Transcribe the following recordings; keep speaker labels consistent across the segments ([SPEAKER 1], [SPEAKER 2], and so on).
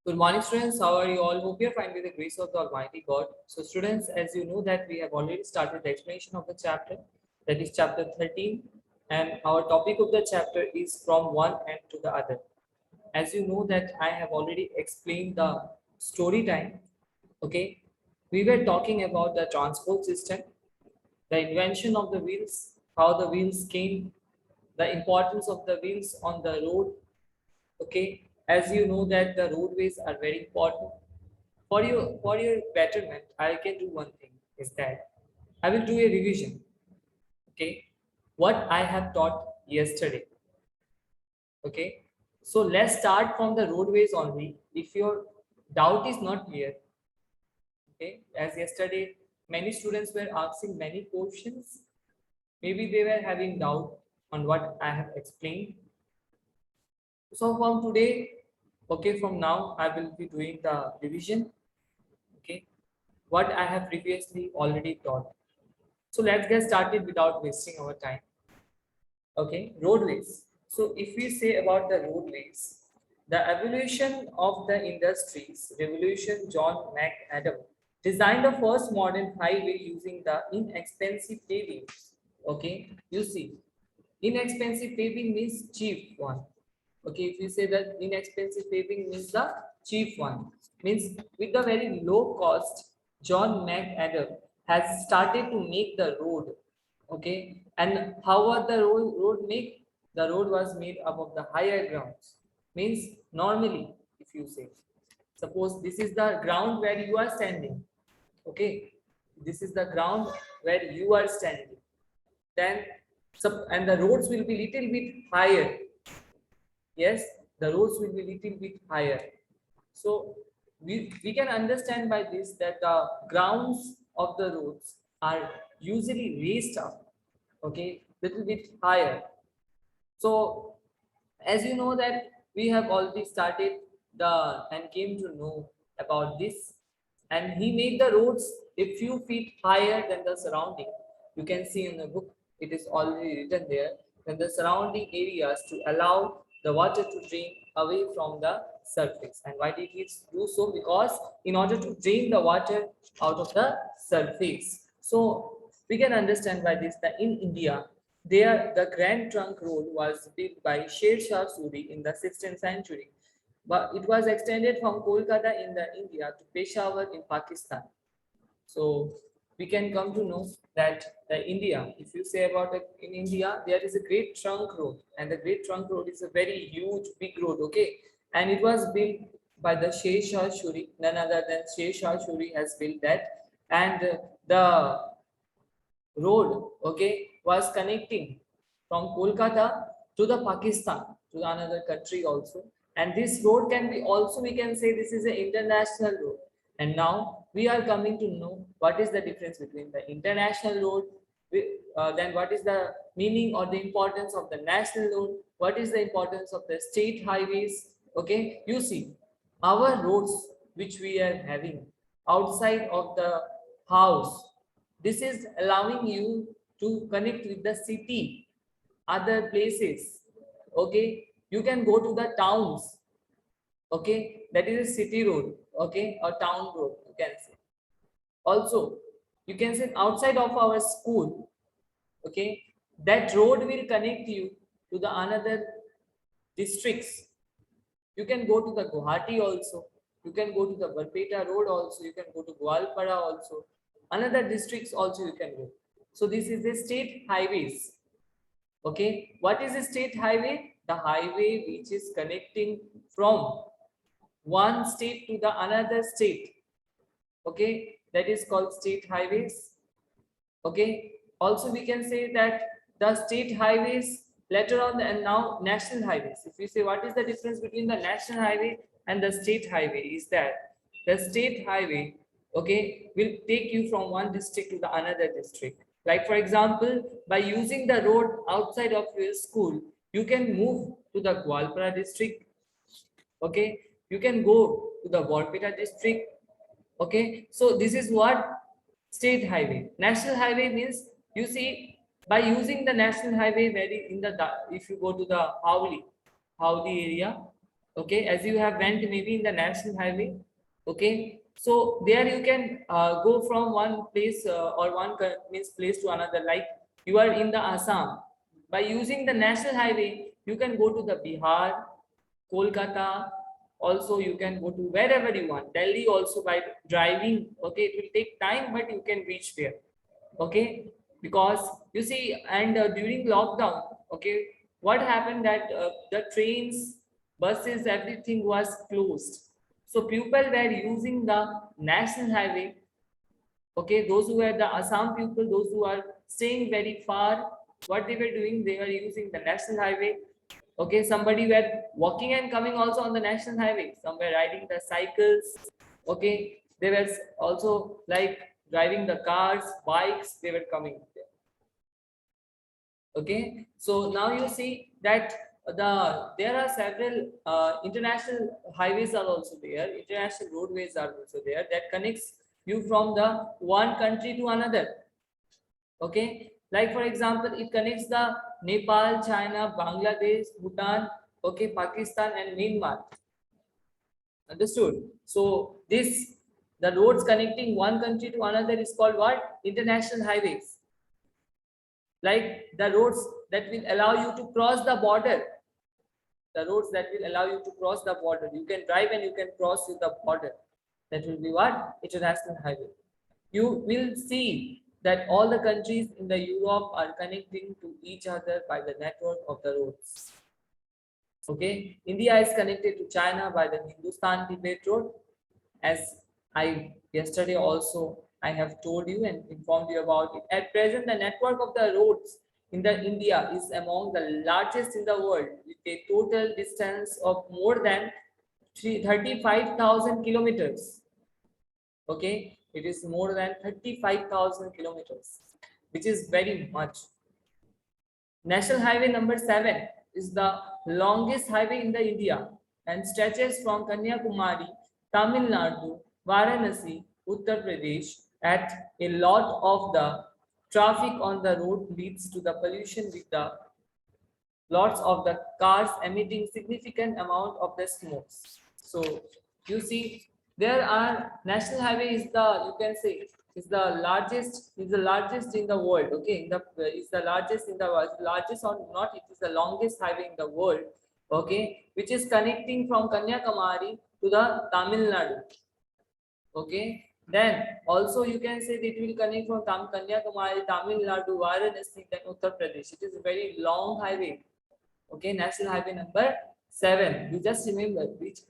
[SPEAKER 1] Good morning, students. How are you all? Hope you are fine with the grace of the Almighty God. So, students, as you know that we have already started the explanation of the chapter, that is chapter 13, and our topic of the chapter is from one end to the other. As you know that I have already explained the story time. Okay, we were talking about the transport system, the invention of the wheels, how the wheels came, the importance of the wheels on the road. Okay, as you know that the roadways are very important for your betterment. I can do one thing, is that I will do a revision. Okay, what I have taught yesterday. Okay, so let's start from the roadways only. If your doubt is not clear, okay, as yesterday many students were asking many questions, maybe they were having doubt on what I have explained. So from today, okay, from now I will be doing the revision, okay, what I have previously already taught. So let's get started without wasting our time. Okay, roadways. So if we say about the roadways, the evolution of the industries, revolution, John McAdam designed the first modern highway using the inexpensive paving. Okay, you see, inexpensive paving means cheap one. Okay, if you say that inexpensive paving means the cheap one, means with the very low cost, John McAdam has started to make the road. Okay, and how was the road made? The road was made above the higher grounds. Means normally, if you say, suppose this is the ground where you are standing. Okay, this is the ground where you are standing. Then, and the roads will be little bit higher. Yes, the roads will be little bit higher. So we can understand by this that the grounds of the roads are usually raised up, okay, little bit higher. So as you know that we have already started the and came to know about this, and he made the roads a few feet higher than the surrounding. You can see in the book, it is already written there, than the surrounding areas to allow the water to drain away from the surface. And why did he do so? Because in order to drain the water out of the surface. So we can understand by this that in India, there, the Grand Trunk Road was built by Sher Shah Suri in the 16th century, but it was extended from Kolkata in the India to Peshawar in Pakistan. So we can come to know that the India, if you say about it, in India, there is a Great Trunk Road, and the Great Trunk Road is a very huge, big road, okay, and it was built by the Sher Shah Suri, none other than Sher Shah Suri has built that, and the road, okay, was connecting from Kolkata to the Pakistan, to another country also. And this road can be also, we can say this is an international road. And now we are coming to know what is the difference between the international road, then what is the meaning or the importance of the national road, what is the importance of the state highways. Okay, you see, our roads which we are having outside of the house, this is allowing you to connect with the city, other places. Okay, you can go to the towns. Okay, that is a city road. Okay, or town road, you can say. Also, you can say outside of our school. Okay, that road will connect you to the another districts. You can go to the Guwahati also. You can go to the Barpeta road also. You can go to Gwalpara also. Another districts also you can go. So this is the state highways. Okay. What is a state highway? The highway which is connecting from one state to the another state. Okay. That is called state highways. Okay, also we can say that the state highways later on, and now national highways. If you say what is the difference between the national highway and the state highway, is that the state highway, okay, will take you from one district to the another district. Like for example, by using the road outside of your school, you can move to the Gwalpara district. Okay, you can go to the Borpeta district. Okay, so this is what state highway. National highway means, you see, by using the national highway, very in the, if you go to the Howli area, Okay, as you have went maybe in the national highway. Okay, so there you can go from one place or one means place to another. Like you are in the Assam, by using the national highway, you can go to the Bihar, Kolkata. Also, you can go to wherever you want. Delhi also by driving. Okay, it will take time, but you can reach there. Okay, because you see, and during lockdown, okay, what happened that the trains, buses, everything was closed. So people were using the national highway. Okay, those who were the Assam people, those who are staying very far, what they were doing, they were using the national highway. Okay, somebody were walking and coming also on the national highway. Some were riding the cycles. Okay, they were also like driving the cars, bikes. They were coming there. Okay, so now you see that there are several international highways are also there. International roadways are also there that connects you from the one country to another. Okay, like for example, it connects the Nepal, China, Bangladesh, Bhutan, okay, Pakistan and Myanmar. Understood? So this, the roads connecting one country to another is called what? International highways. Like the roads that will allow you to cross the border. The roads that will allow you to cross the border. You can drive and you can cross the border. That will be what? International highway. You will see that all the countries in the Europe are connecting to each other by the network of the roads. Okay, India is connected to China by the Hindustan Tibet Road. As I yesterday also I have told you and informed you about it. At present, the network of the roads in the India is among the largest in the world, with a total distance of more than 35,000 kilometers. Okay, it is more than 35,000 kilometers, which is very much. National Highway number 7 is the longest highway in the India and stretches from Kanyakumari, Tamil Nadu, Varanasi, Uttar Pradesh. At a lot of the traffic on the road leads to the pollution with the lots of the cars emitting significant amount of the smokes. So you see, there are national highway is the, you can say, is the largest in the world. Okay, is the largest in the world, largest or not, it is the longest highway in the world. Okay, which is connecting from Kanyakumari to the Tamil Nadu. Okay, then also you can say that it will connect from Kanyakumari, Tamil Nadu, Varanasi, then Uttar Pradesh. It is a very long highway. Okay, national highway number 7. You just remember which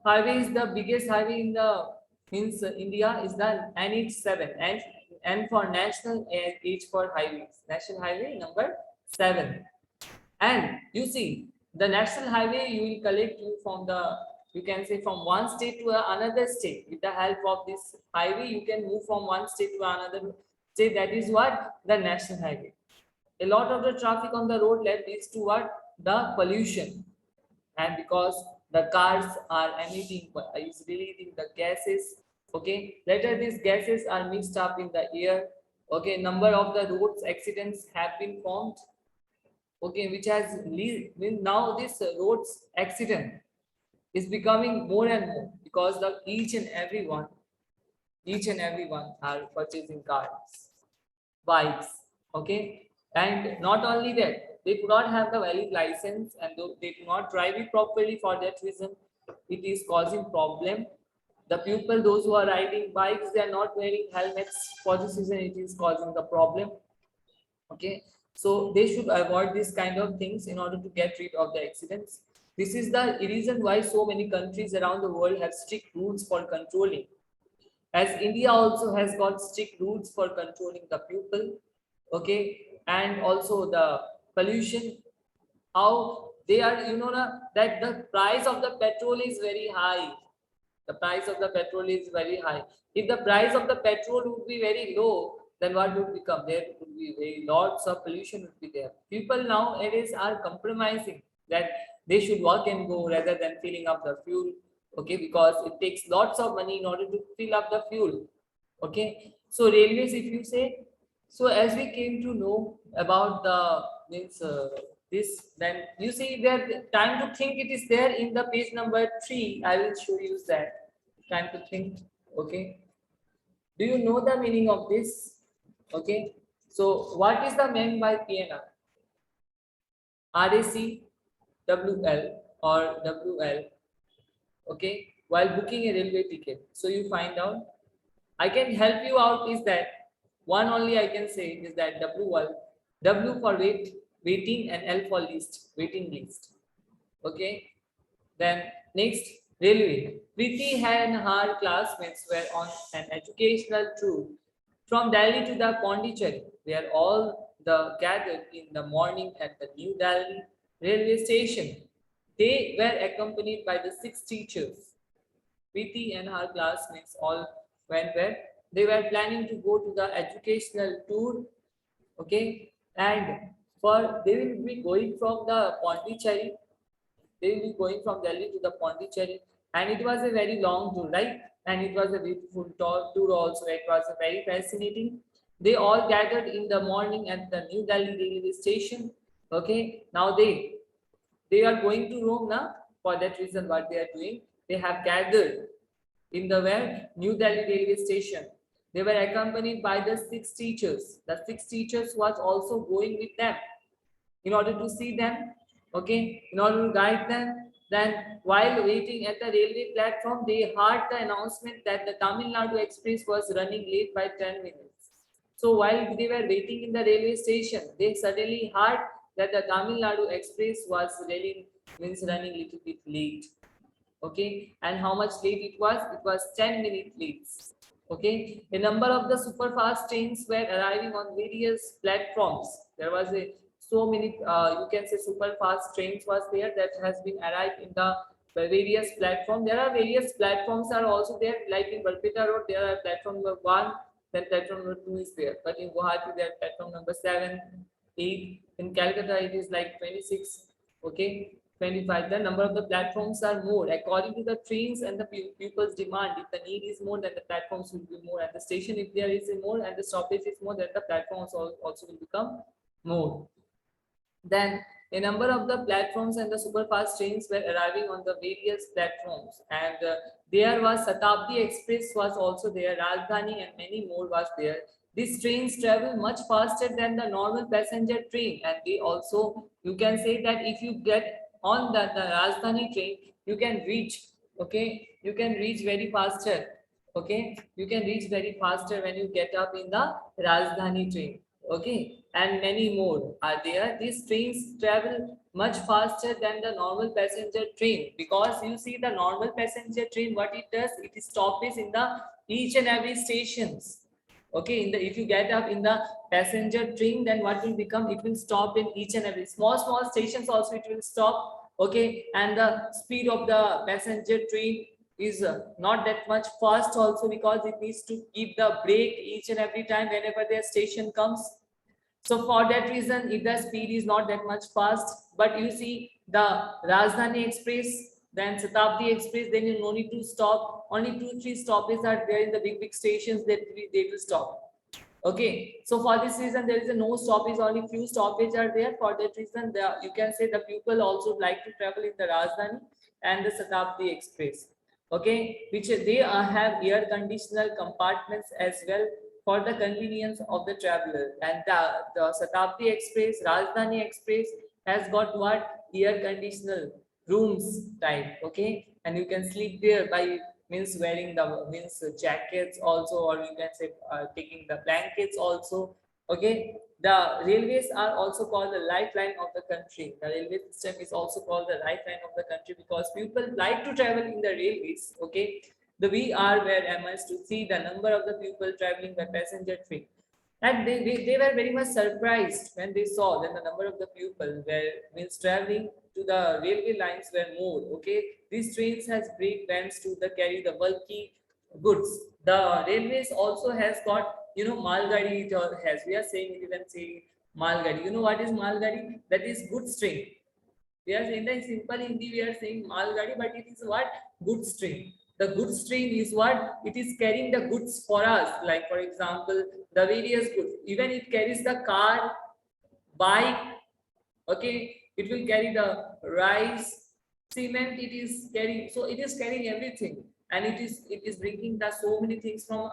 [SPEAKER 1] highway is the biggest highway in the means India is the NH7, and for national, H for highways. National highway number 7. And you see, the national highway you will collect you from the, you can say from one state to another state. With the help of this highway, you can move from one state to another state. That is what the national highway. A lot of the traffic on the road leads to what? The pollution. And because the cars are emitting, is releasing the gases. Okay, later these gases are mixed up in the air. Okay, number of the roads accidents have been formed. Okay, which has now this roads accident is becoming more and more because the each and everyone are purchasing cars, bikes. Okay, and not only that, they do not have the valid license and they do not drive it properly. For that reason, it is causing problem. The people, those who are riding bikes, they are not wearing helmets. For this reason, it is causing the problem. Okay, so they should avoid this kind of things in order to get rid of the accidents. This is the reason why so many countries around the world have strict rules for controlling, as India also has got strict rules for controlling the people. Okay, and also the pollution, how they are, that the price of the petrol is very high. The price of the petrol is very high. If the price of the petrol would be very low, then what would become? There would be very lots of pollution would be there. People nowadays are compromising that they should walk and go rather than filling up the fuel. Okay, because it takes lots of money in order to fill up the fuel. Okay, so railways, if you say, so as we came to know about the means this, then you see that time to think it is there in the page number 3. I will show you that time to think. Okay, do you know the meaning of this? Okay, so what is the meant by PNR? RAC, WL or WL. Okay, while booking a railway ticket, so you find out. I can help you out is that one only I can say is that WL, W for waiting, and L for list, waiting list. Okay, then next, railway. Preeti and her classmates were on an educational tour from Delhi to the Pondicherry, where all the gathered in the morning at the New Delhi railway station. They were accompanied by the 6 teachers. Preeti and her classmates all went where they were planning to go to the educational tour. Okay, and for they will be going from the Pondicherry, they will be going from Delhi to the Pondicherry, and it was a very long tour, right? And it was a beautiful tour also. It was a very fascinating. They all gathered in the morning at the New Delhi railway station. Okay, now they are going to Rome now. For that reason, what they are doing, they have gathered in the where New Delhi railway station. They were accompanied by the 6 teachers. The 6 teachers was also going with them in order to see them, okay, in order to guide them. Then, while waiting at the railway platform, they heard the announcement that the Tamil Nadu Express was running late by 10 minutes. So, while they were waiting in the railway station, they suddenly heard that the Tamil Nadu Express was running little bit late. Okay, and how much late it was? It was 10 minutes late. Okay, a number of the super fast trains were arriving on various platforms. There was a so many you can say super fast trains was there that has been arrived in the various platform. There are various platforms are also there, like in Balpita Road there are platform number 1, then platform number 2 is there, but in Guwahati there are platform number 7, 8. In Calcutta it is like 26. Okay, 25. The number of the platforms are more according to the trains and the pupils demand. If the need is more, then the platforms will be more, and the station, if there is a more and the stoppage is more, then the platforms also will become more. Then a number of the platforms and the superfast trains were arriving on the various platforms, and there was Shatabdi Express was also there, Rajdhani and many more was there. These trains travel much faster than the normal passenger train, and they also, you can say that if you get on the Rajdhani train, you can reach, okay, you can reach very faster. Okay, you can reach very faster when you get up in the Rajdhani train. Okay, and many more are there. These trains travel much faster than the normal passenger train, because you see the normal passenger train, what it does, it stops in the each and every stations. Okay, in the if you get up in the passenger train, then what will become, it will stop in each and every small stations also it will stop. Okay, and the speed of the passenger train is not that much fast also, because it needs to keep the brake each and every time whenever their station comes. So for that reason, if the speed is not that much fast, but you see the Rajdhani Express, then Shatabdi Express, then you no need to stop. Only 2-3 stoppages are there in the big stations that they will stop. Okay, so for this reason, there is a no stoppage, only few stoppages are there. For that reason, you can say the people also like to travel in the Rajdhani and the Shatabdi Express. Okay, which they have air conditioner compartments as well for the convenience of the traveler. And the Shatabdi Express, Rajdhani Express has got what? Air conditioner rooms type. Okay, and you can sleep there by means wearing the jackets also, or you can say taking the blankets also. Okay, the railways are also called the lifeline of the country. The railway system is also called the lifeline of the country, because people like to travel in the railways. Okay, the we are where am I to see the number of the people traveling by passenger train, and they were very much surprised when they saw that the number of the people were means traveling to the railway lines were more. Okay, these trains has brake vans to the carry the bulky goods. The railways also has got, you know, malgadi. It has, we are saying, you can say malgadi. You know what is malgadi? That is goods train. We are saying that in simple Hindi, we are saying malgadi, but it is what? Goods train. The goods train is what? It is carrying the goods for us. Like for example, the various goods. Even it carries the car, bike, Okay, it will carry the rice, cement. It is carrying, so it is carrying everything, and it is bringing the so many things from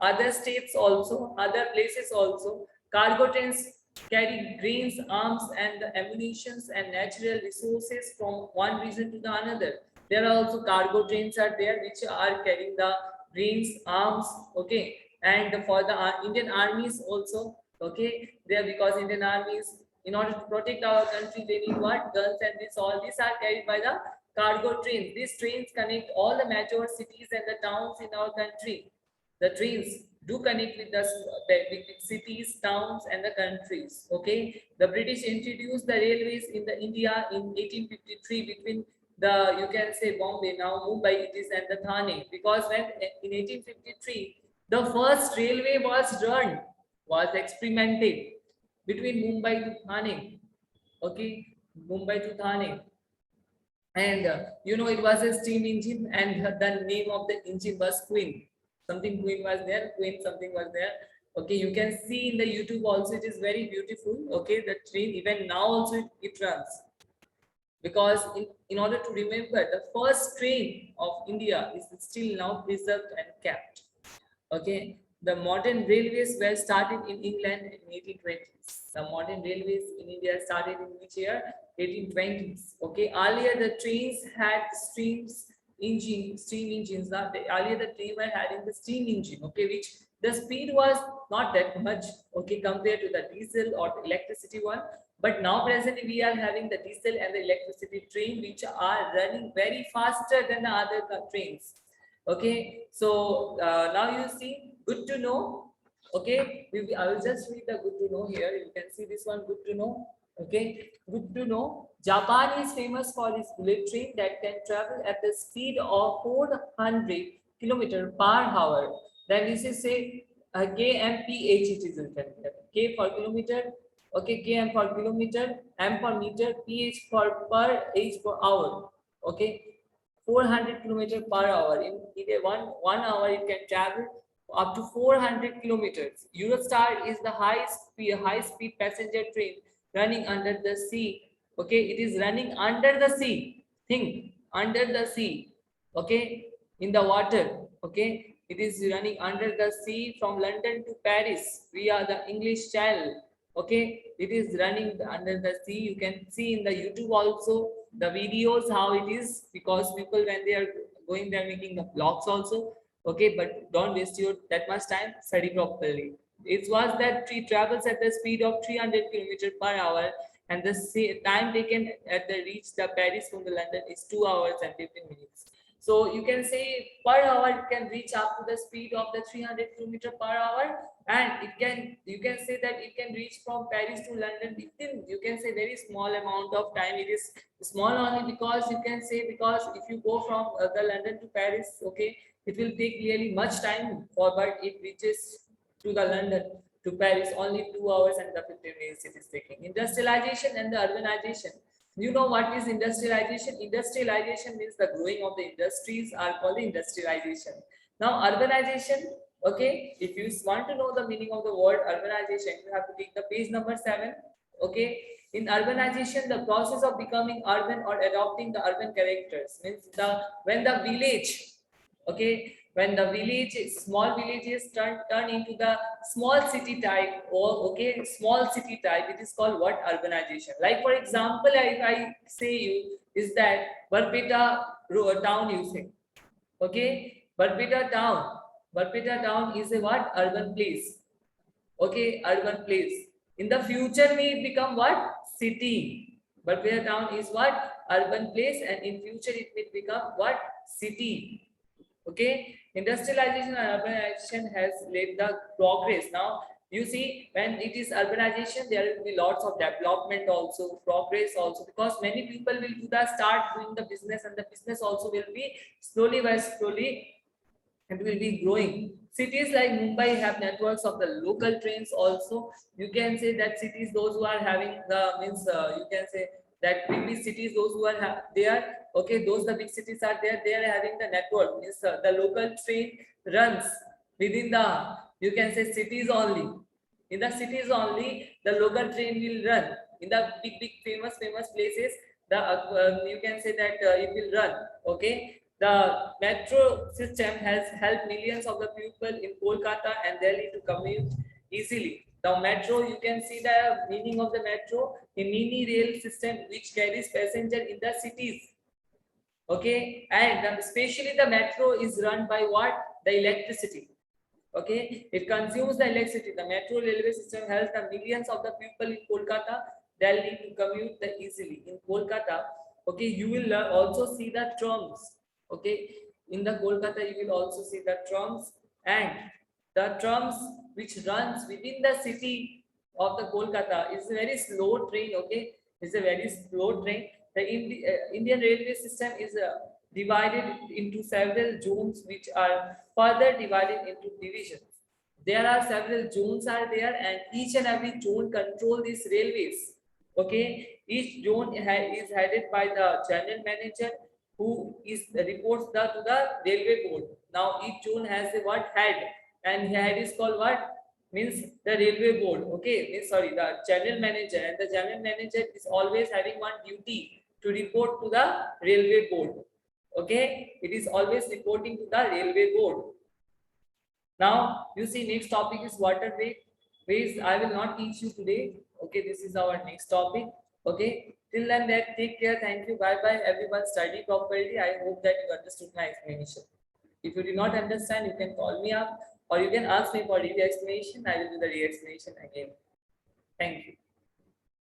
[SPEAKER 1] other states also, other places also. Cargo trains carry grains, arms, and the ammunitions and natural resources from one region to the another. There are also cargo trains are there which are carrying the grains, arms. Okay, and for the Indian armies also. Okay, there, because Indian armies, in order to protect our country, they need what? Guns, and this, all these are carried by the cargo trains. These trains connect all the major cities and the towns in our country. The trains do connect with with cities, towns, and the countries. Okay, the British introduced the railways in the India in 1853 between the, you can say, Bombay, now Mumbai it is, and the Thane, because when in 1853 the first railway was run, was experimented between Mumbai to Thane. Okay, Mumbai to Thane, and it was a steam engine, and the name of the engine was Queen. Something Queen was there, Queen something was there. Okay, you can see in the YouTube also. It is very beautiful. Okay, the train even now also it runs, because in order to remember the first train of India is still now preserved and kept. Okay, the modern railways were started in England in 1820s. The modern railways in India started in which year? 1820s. Okay, earlier the trains had steam engines. Earlier the train were having the steam engine. Okay, which the speed was not that much. Okay, compared to the diesel or the electricity one. But now presently we are having the diesel and the electricity train, which are running very faster than the other trains. Okay, so now you see, good to know. Okay, I will just read the good to know here. You can see this one, good to know. Okay, good to know. Japan is famous for its bullet train that can travel at the speed of 400 kilometer per hour. Then this is say KMPH, it is written here. K for kilometer. Okay, KM for kilometer, M for meter, PH for per, H for hour. Okay, 400 kilometers per hour. In a one hour, it can travel up to 400 kilometers. Eurostar is the high speed passenger train running under the sea. Okay, it is running under the sea. Think, under the sea. Okay, in the water. Okay, it is running under the sea from London to Paris via the English Channel. Okay, it is running under the sea. You can see in the YouTube also the videos how it is, because people when they are going there making the vlogs also. Okay, but don't waste your that much time, study properly. It was that tree travels at the speed of 300 kilometers per hour, and the time taken at the reach the Paris from the London is 2 hours and 15 minutes. So you can say per hour it can reach up to the speed of the 300 kilometer per hour, and you can say that it can reach from Paris to London within, you can say, very small amount of time. It is small only because you can say, because if you go from the London to Paris, okay, it will take really much time for, but it reaches to the London to Paris only 2 hours and the 15 minutes it is taking. Industrialization and the urbanization. You know what is industrialization? Industrialization means the growing of the industries are called industrialization. Now urbanization, okay, if you want to know the meaning of the word urbanization, you have to take the page number 7. Okay, in urbanization, the process of becoming urban or adopting the urban characters, means when the village, okay, when the small villages turn into the small city type, or okay, small city type, it is called what? Urbanization. Like for example, if I say you is that Barpeta town, you say, okay, Barpeta town is a what? Urban place. Okay, urban place. In the future may it become what? City. Barpeta town is what? Urban place, and in future it may become what? City. Okay, industrialization and urbanization has led the progress. Now you see, when it is urbanization, there will be lots of development also, progress also, because many people will do the start doing the business, and the business also will be slowly by slowly, it will be growing. Cities like Mumbai have networks of the local trains also. You can say that cities, those who are having the means, you can say that big cities, those who are there, okay, those the big cities are there, they are having the network. Means the local train runs within the, you can say, cities only. In the cities only, the local train will run. In the big famous places, the you can say that it will run. Okay, the metro system has helped millions of the people in Kolkata and Delhi to commute easily. The metro, you can see the meaning of the metro, a mini rail system which carries passenger in the cities. Okay, and especially the metro is run by what? The electricity. Okay, it consumes the electricity. The metro railway system helps the millions of the people in Kolkata, Delhi to commute the easily. In Kolkata, okay, you will also see the trams. Okay, in the Kolkata, you will also see the trams, and the trams which runs within the city of the Kolkata is a very slow train. Okay, it's a very slow train. The Indian railway system is divided into several zones which are further divided into divisions. There are several zones are there, and each and every zone control these railways. Okay, each zone is headed by the general manager who is reports to the railway board. Now each zone has a what head, and head is called what? Means the railway board. Okay, means sorry, the general manager, and the general manager is always having one duty to report to the railway board. Okay, it is always reporting to the railway board. Now you see next topic is waterway ways. I will not teach you today. Okay, this is our next topic. Okay, till then that take care. Thank you. Bye bye everyone. Study properly. I hope that you understood my explanation. If you do not understand, you can call me up or you can ask me for re-explanation. I will do the re-explanation again. Thank you.